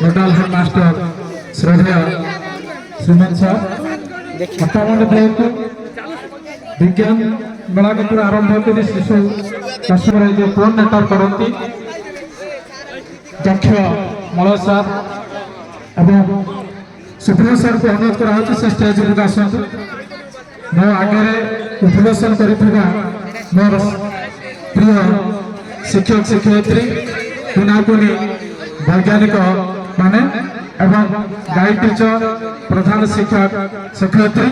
नोडाल head master श्रद्धेय श्रीमान साहब विज्ञान मेला के आरंभ कर शिशु कश्यप जो कोऑर्डिनेटर करती दक्ष मलय सर एवं सुप्रिय सर को अनुरोध करा से स्टेज पर आसतु मो आगे उपवेशन कर मोर प्रिय शिक्षक शिक्षयित्री कुनाकुनी वैज्ञानिक माने एवं गाइड टीचर प्रधान शिक्षक शिक्षयित्री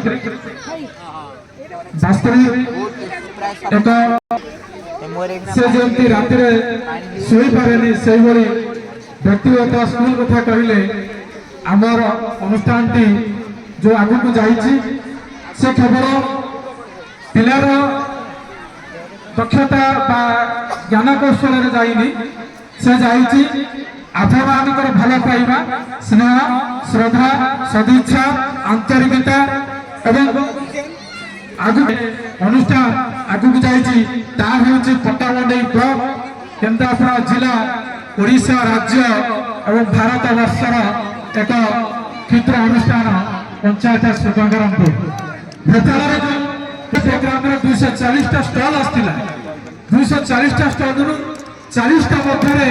वास्तविक एक से जमी राति शोई पारे से व्यक्तिगत स्कूल कथा कहले आमर अनुष्ठान टी जो आगु को जाइए से केवल पिलार दक्षता ज्ञान कौशल जाइनी से जाइए आपण मानकर भल पाइबा स्नेह श्रद्धा सदिच्छा आंतरिकता एवं आगु अनुष्ठान आगु को जाइए पट्टामुंडई ब्लॉक केन्द्रापड़ा जिला ओडिशा राज्य एवं भारत वर्षर एक क्षुद्र अनुष्ठान पंचायत सुगंगारामपुर प्रोग्राम 240 स्टल आसला 240 स्टल 40 मध्य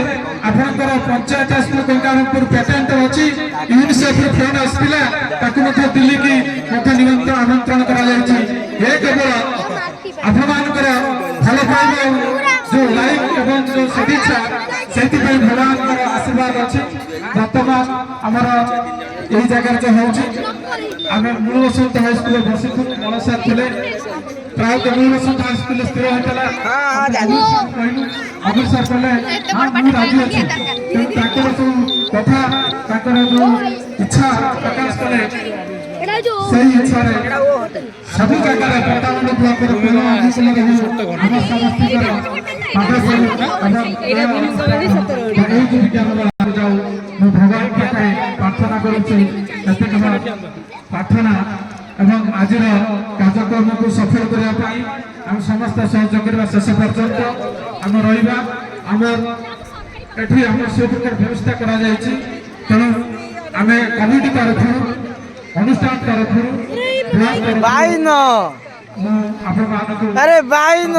आपंकर पंचायत स्कूल गंगारामपुर पेटेंट अच्छी यूनिसेफ फोन आसला दिल्ली की निमंत्रण आमंत्रण केवल आपंकर भल पाइबा जो लाइफ एवं जो सदिच्छा से भगवान आशीर्वाद अच्छी बर्तमान आमर यही जगह जो हूँ आम मूल बसंत हाईस्कूल बसिथु मल सार थे प्राय मूल बसंत हाईस्कूल स्थिर होता अमित सार कहले हाँ मुझे राजी अच्छी सब कथा जो इच्छा प्रकाश कले से इच्छा सभी जगह पट्टामुंड ब्लॉक भगवान के प्रार्थना प्रार्थना एवं आज कार्यक्रम को सफल करने समस्त सहयोग शेष पर्यंत आम रहा आम सब प्रकार व्यवस्था करा तेणु आम कमिटी तरफ अनुष्ठान तरफ अरे बाइन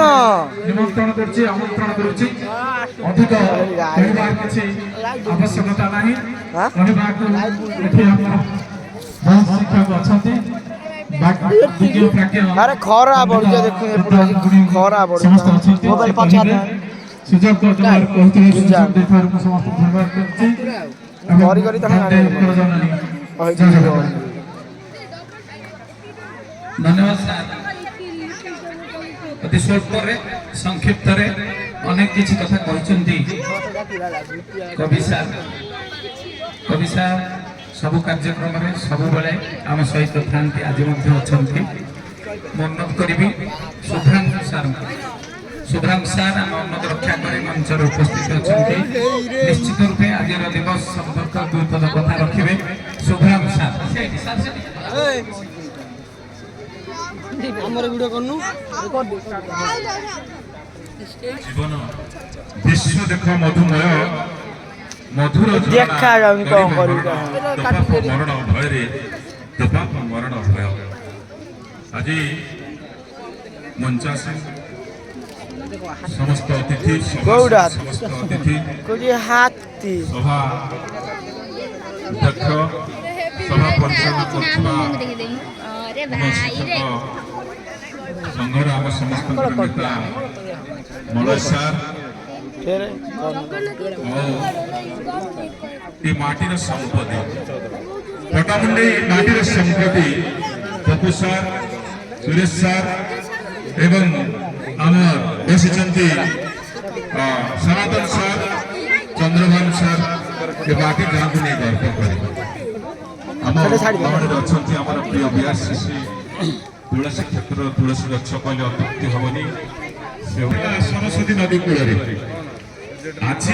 निमंत्रण आमंत्रण करुच्ची अधिक किसी आवश्यकता ना शिक्षक अच्छा अरे खरा बढ़ खरा बढ़ मोबाइल सुजोग धन्यवाद सर अति स्वल्प संक्षिप्त अनेक किसी कथा कहते कवि सर सबु कार्यक्रम सब बेले आम सहित था आज अच्छा अनुरोध करी शुभ्रांशु सार आम उन्नत रक्षा कर मंच उपस्थित अच्छा निश्चित रूपे आज दिवस संपर्क दुई पद कथा रखिए शुभ्रांशु सार जीवन विश्व देख मधुमय मधुर देखा मरण भय मरण भय आज मंचासी समस्त अतिथि सभा अध्यक्ष सभा परिचालना संघर आम समस्त नेता मलय सार माटीर संपत्ति पट्टामुंडई माटीर संपत्ति पप्पू सार सुरेश सार एवं आमर बसी सनातन सार चंद्रभान सार ये माटी गाँव को नहीं गर्व कर प्रिय बीआरसीसी तुलसी क्षेत्र तुलसी गछ कहले अत्युक्ति हेनी सरस्वती नदी कूल आज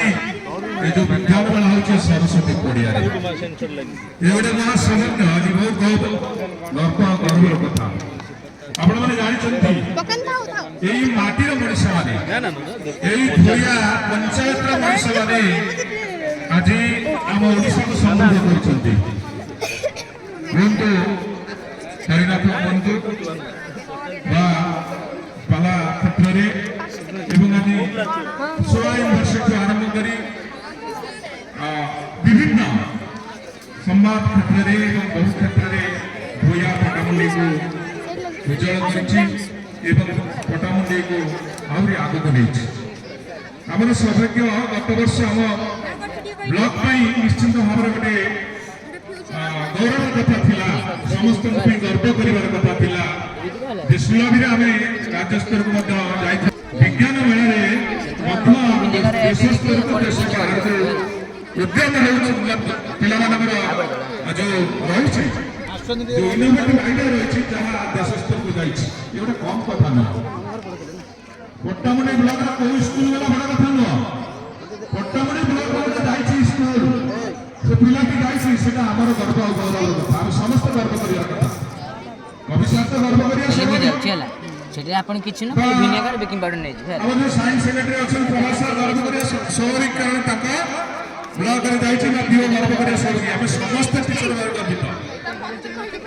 जो विज्ञान मेला हो सरस्वती पड़िया गोटे महासामान्य आज बहुत गर्वर कथा ଆପଣମାନେ ଜାଣିଛନ୍ତି ଏଇ ମାଟିର ମଣିଷ ମାନେ ଏଇ ଧୋଇଆ ପଞ୍ଚାୟତର ମଣିଷ ମାନେ ଆଜି ଆମ ଓଡ଼ିଶାକୁ ସମୃଦ୍ଧ କରୁଛନ୍ତି। କୁହନ୍ତୁ ହରିନାଥ କୁହନ୍ତୁ ବା ପାଲା କ୍ଷେତ୍ରରେ ଏବଂ ଆଜି ସୋଳା ୟୁନିଭର୍ସିଟି ଆରମ୍ଭ କରି ବିଭିନ୍ନ ସମ୍ବାଦ କ୍ଷେତ୍ରରେ ଏବଂ ବହୁ କ୍ଷେତ୍ରରେ ଭୂୟା ପଟ୍ଟାମୁଣ୍ଡେଇକୁ ଉଜ୍ଜଳ କରିଛି ଏବଂ ପଟ୍ଟାମୁଣ୍ଡେଇକୁ ଆହୁରି ଆଗକୁ ନେଇଛି। ଆମର ସୌଭାଗ୍ୟ ଗତ ବର୍ଷ ଆମ ବ୍ଲକ ପାଇଁ ନିଶ୍ଚିନ୍ତ ଭାବରେ ଗୋଟେ ଗୌରବ କଥା ଥିଲା, ସମସ୍ତଙ୍କ ପାଇଁ ଗର୍ବ କରିବାର କଥା ଥିଲା ଯେ ସୁଲଭରେ ଆମେ ରାଜ୍ୟସ୍ତରକୁ ମଧ୍ୟ ଯାଇଥାଉ। ବିଜ୍ଞାନ ମେଳାରେ ମଧ୍ୟ ଦେଶ ସ୍ତରକୁ ଦେଶ ବାହାରକୁ ଉଦ୍ୟମ ହେଉଛି ପିଲାମାନଙ୍କର ଯୋଉ ରହିଛି ଯୋଉ ଇନୋଭେଟିଭ ଆଇଡିଆ ରହିଛି ଯାହା ଦେଶ ସ୍ତରକୁ ଯାଇଛି ଏ ଗୋଟେ କମ କଥା ନୁହଁ। ପଟ୍ଟାମୁଣ୍ଡେଇ ବ୍ଲକର କୋଉ ସ୍କୁଲ ଗଲା ବଡ଼ କଥା ନୁହଁ। ପଟ୍ଟାମୁଣ୍ଡେଇ ବ୍ଲକ ଗୋଟେ ଯାଇଛି ସ୍କୁଲ, ସେ ପିଲାଟି ଯାଇଛି, ସେଟା ଆମର ଗର୍ବ ଆଉ ଗୌରବର କଥା। ଆମେ ସମସ୍ତେ ଗର୍ବ କରିବା କଥା। କବି ସାର୍ ତ ଗର୍ବ କରିବା সেটা আপনি কিছু না খালি ভিনেগার বেকিং পাউডার নেইছে ଆମର ଯୋଉ ସାଇନ୍ସ ସେକ୍ରେଟାରୀ ଅଛନ୍ତି ପ୍ରଭାସ ସାର୍ ଗର୍ବ କରିବା ସ୍ୱାଭାବିକ, କାରଣ ତାଙ୍କ ବ୍ଲକରେ ଯାଇଛି ବା ପିଓ ଗର୍ବ କରିବା ସ୍ୱାଭାବିକ। ଆମେ ସମସ୍ତେ ଟିଚର ଭାବେ ଗର୍ବିତ।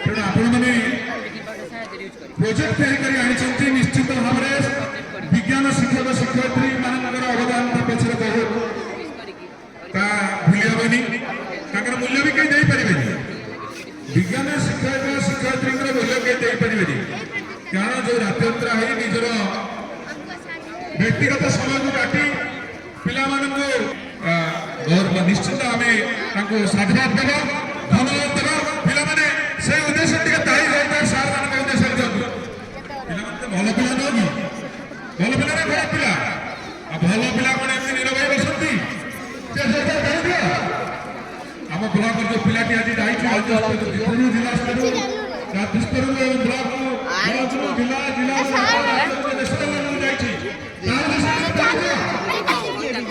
ତେଣୁ ଆପଣମାନେ ପ୍ରୋଜେକ୍ଟ ତିଆରି କରି ଆଣିଛନ୍ତି, ନିଶ୍ଚିତ ଭାବରେ ବିଜ୍ଞାନ ଶିକ୍ଷକ ଶିକ୍ଷୟିତ୍ରୀ ମାନଙ୍କର ଅବଦାନ ତା ପଛରେ ବହୁତ, ତା ଭୁଲି ହେବନି, ତାଙ୍କର ମୂଲ୍ୟ ବି କେହି ଦେଇପାରିବେନି। ବିଜ୍ଞାନ ଶିକ୍ଷକ ଶିକ୍ଷୟିତ୍ରୀଙ୍କର ମୂଲ୍ୟ କେହି ଦେଇପାରିବେନି, କାରଣ ଯୋଉ ରାତ୍ୟନ୍ତରା ହେଇ ନିଜର ବ୍ୟକ୍ତିଗତ ସମୟକୁ କାଟି ପିଲାମାନଙ୍କୁ ଗୌରବ ନିଶ୍ଚିତ ଆମେ ତାଙ୍କୁ ସାଧୁବାଦ ଦେବ, ଧନ୍ୟବାଦ ଦେବ। ପିଲାମାନେ ସେଇ ଉଦ୍ଦେଶ୍ୟ ଟିକେ ତାଇ ରହିଥାଏ ସାର୍ ମାନଙ୍କ ଉଦ୍ଦେଶ୍ୟରେ ଦିଅନ୍ତୁ। ପିଲାମାନେ ତ ଭଲ ପିଲା ନୁହଁ କି? ଭଲ ପିଲା ନା ଖରାପ ପିଲା? ଆଉ ଭଲ ପିଲା କଣ ଏମିତି ନିରବ ହେଇ ବସନ୍ତି? ଆମ ବ୍ଲକର ଯୋଉ ପିଲାଟି ଆଜି ଯାଇଛି ଜିଲ୍ଲା ସ୍ତରରୁ ରାଜ୍ୟ ସ୍ତରରୁ ବ୍ଲକରୁ ଜିଲ୍ଲା ଜିଲ୍ଲା ନ୍ୟାସନାଲ ଯାଇଛି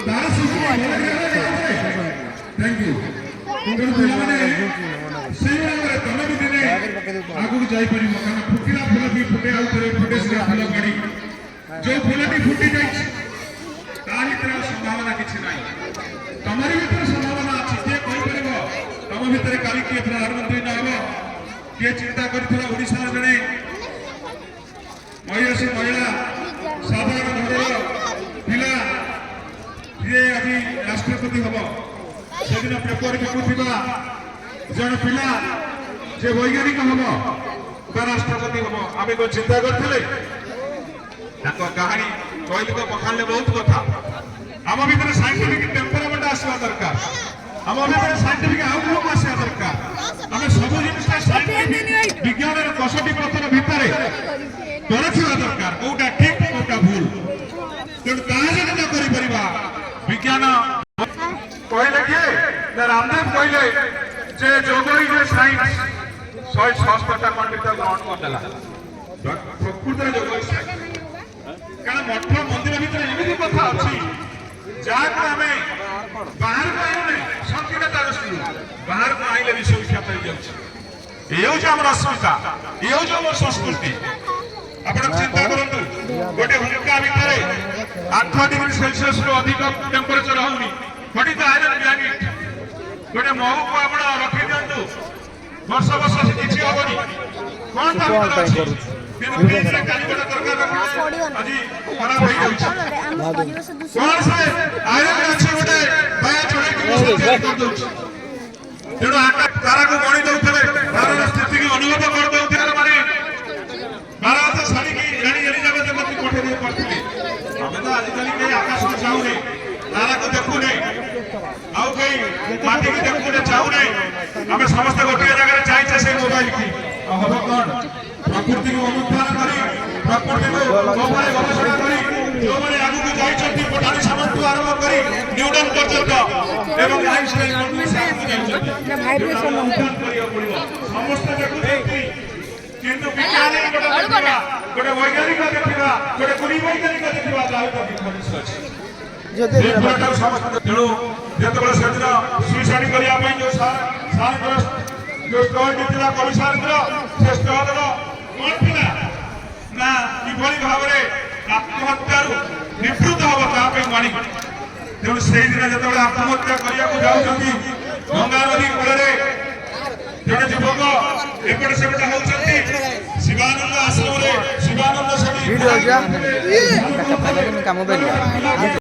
ତାର ଥ୍ୟାଙ୍କ ୟୁ। ତେଣୁ ପିଲାମାନେ ସେଇଭଳି ତମେ ବି ଦିନେ ଆଗକୁ ଯାଇପାରିବ, କାରଣ ଫୁଟିଲା ଫୁଲ ବି ଫୁଟେ ଆଉ ଥରେ ଫୁଟେ ସେ ଫୁଲ କାଢି ଯୋଉ ଫୁଲଟି ଫୁଟି ଯାଇଛି ତା ଭିତରେ ସମ୍ଭାବନା କିଛି ନାହିଁ। ତମରି ଭିତରେ ସମ୍ଭାବନା ଅଛି। କିଏ କହିପାରିବ ତମ ଭିତରେ କାଲି କିଏ ପ୍ରଧାନମନ୍ତ୍ରୀ ନ ହେବ? କିଏ ଚିନ୍ତା କରିଥିଲା ଓଡ଼ିଶାର ଜଣେ ମହିଷୀ ମହିଳା ସାଧାରଣ ଘରର ପିଲା ଯିଏ ଆଜି ରାଷ୍ଟ୍ରପତି ହେବ? ସେଦିନ ପେପର ବିକୁଥିବା ଜଣେ ପିଲା ଯେ ବୈଜ୍ଞାନିକ ହେବ ବା ରାଷ୍ଟ୍ରପତି ହେବ, ଆମେ କଣ ଚିନ୍ତା କରିଥିଲେ? ତାଙ୍କ କାହାଣୀ କହିଲେ ତ ପଖାଣିଲେ ବହୁତ କଥା। ଆମ ଭିତରେ ସାଇଣ୍ଟିଫିକ ଟେମ୍ପରାମେଣ୍ଟ ଆସିବା ଦରକାର, ଆମ ଭିତରେ ସାଇଣ୍ଟିଫିକ ଆଉଟଲୁକ୍ ଆସିବା ଦରକାର। ଆମେ ସବୁ ଜିନିଷ ସାଇଣ୍ଟିଫିକ ବିଜ୍ଞାନର 10ଟି ପଥର ଭିତରେ ପରଖିବା ଦରକାର, କୋଉଟା ଠିକ କୋଉଟା ଭୁଲ। ତେଣୁ ତାହା ଯଦି ନ କରିପାରିବା ବିଜ୍ଞାନ କହିଲେ କିଏ ନା ରାମଦେବ କହିଲେ ଯେ ଯୋଗ ଇଜ ସାଇନ୍ସ, 176ଟା ପଣ୍ଡିତ ଗ୍ରହଣ କରିଦେଲା। ପ୍ରକୃତରେ ଯୋଗ ସାଇନ୍ସ, କାରଣ ମଠ ମନ୍ଦିର ଭିତରେ ଏମିତି କଥା ଅଛି ଯାହାକୁ ଆମେ ବାହାରକୁ ଆଣିଲେ ସଂକୀର୍ଣ୍ଣତା ଦୃଷ୍ଟିରୁ ବାହାରକୁ ଆଣିଲେ ବିଶ୍ୱବିଖ୍ୟାତ ହେଇଯାଉଛି। ଏ ହେଉଛି ଆମର ଅସ୍ମିତା, ଏ ହେଉଛି ଆମର ସଂସ୍କୃତି। ଆପଣ ଚିନ୍ତା କରନ୍ତୁ, ଗୋଟେ ହୁଙ୍କା ଭିତରେ 8 ଡିଗ୍ରୀ ସେଲସିୟସରୁ ଅଧିକ ଟେମ୍ପରେଚର ହଉନି, ହଠାତ୍ ଆଇରନ୍ ବ୍ଲାଙ୍କେଟ ଗୋଟେ ମହୁକୁ ଆପଣ ରଖିଦିଅନ୍ତୁ, ବର୍ଷ ବର୍ଷ ସେ କିଛି ହବନି। କଣ ତା ଭିତରେ ଅଛି? କିନ୍ତୁ ଫ୍ରିଜରେ କାଲି ଗୋଟେ ତରକାରୀ ରଖିଲେ ଆଜି ଖରାପ ହେଇଯାଉଛି। କଣ ସେ ଆଇରନ୍ ଅଛି ଗୋଟେ ବାୟା ଚଢ଼େଇକି କରିଦଉଛି। ତେଣୁ ତାରାକୁ ଗଣି ଦଉଥିଲେ, ତାରାର ସ୍ଥିତିକୁ ଅନୁଭବ କରିଦଉଥିଲେ, ମାନେ ଭାରତ ଛାଡ଼ିକି ରାଣୀ ଏଲିଜାବେଥ ମନ୍ତ୍ରୀ ପଠେଇ ଦେଇ ପାରୁଥିଲେ। ଆମେ ତ ଆଜିକାଲି କେହି ଆକାଶକୁ ଚାହୁଁନି, ତାରାକୁ ଦେଖୁନେ, ଆଉ କେହି ମାଟିକି ଦେଖୁନେ, ଚାହୁଁନେ। ଆମେ ସମସ୍ତେ ଗୋଟିଏ ଜାଗାରେ ଚାହିଁଛେ ସେଇ ମୋବାଇଲ କି। ହବ କଣ? ପ୍ରକୃତିକୁ ଅନୁଧ୍ୟାନ କରି, ପ୍ରକୃତିକୁ ମୋବାଇଲ ଗବେଷଣା କରି ଯେଉଁମାନେ ଆଗକୁ ଯାଇଛନ୍ତି, ପଠାଣି ସାମନ୍ତଠୁ ଆରମ୍ଭ କରି ନ୍ୟୁଟନ ପର୍ଯ୍ୟନ୍ତ ଏବଂ ଆଇନଷ୍ଟାଇନ ଯାଇଛନ୍ତି, ସମସ୍ତେ ଦେଖୁଛନ୍ତି। କିନ୍ତୁ ବିଜ୍ଞାନ ଗୋଟେ ବୈଜ୍ଞାନିକ ଦେଖିବା, ଗୋଟେ କୁନି ବୈଜ୍ଞାନିକ ଦେଖିବା, ତାହା ଡିଫରେନ୍ସ ଅଛି। ତେଣୁ ଯେତେବେଳେ ସେଦିନ ସୁଇସାଇଡ୍ କରିବା ପାଇଁ ଯୋଉ ସାର୍ଙ୍କର ଯୋଉ ଷ୍ଟଲ୍ଟି ଥିଲା, କବି ସାର୍ଙ୍କର ସେ ଷ୍ଟଲ୍ର କଣ ଥିଲା ନା କିଭଳି ଭାବରେ ଆତ୍ମହତ୍ୟାରୁ ନିବୃତ୍ତ ହବ ତା ପାଇଁ ମାଣି ତେଣୁ ସେଇଦିନ ଯେତେବେଳେ ଆତ୍ମହତ୍ୟା କରିବାକୁ ଯାଉଛନ୍ତି ଗଙ୍ଗା ନଦୀ କୂଳରେ ଜଣେ ଯୁବକ ଏପଟେ ସେପଟେ ହଉଛନ୍ତି ଶିବାନନ୍ଦ ଆଶ୍ରମରେ ଶିବାନନ୍ଦ ସେଠି କାମ କରିବ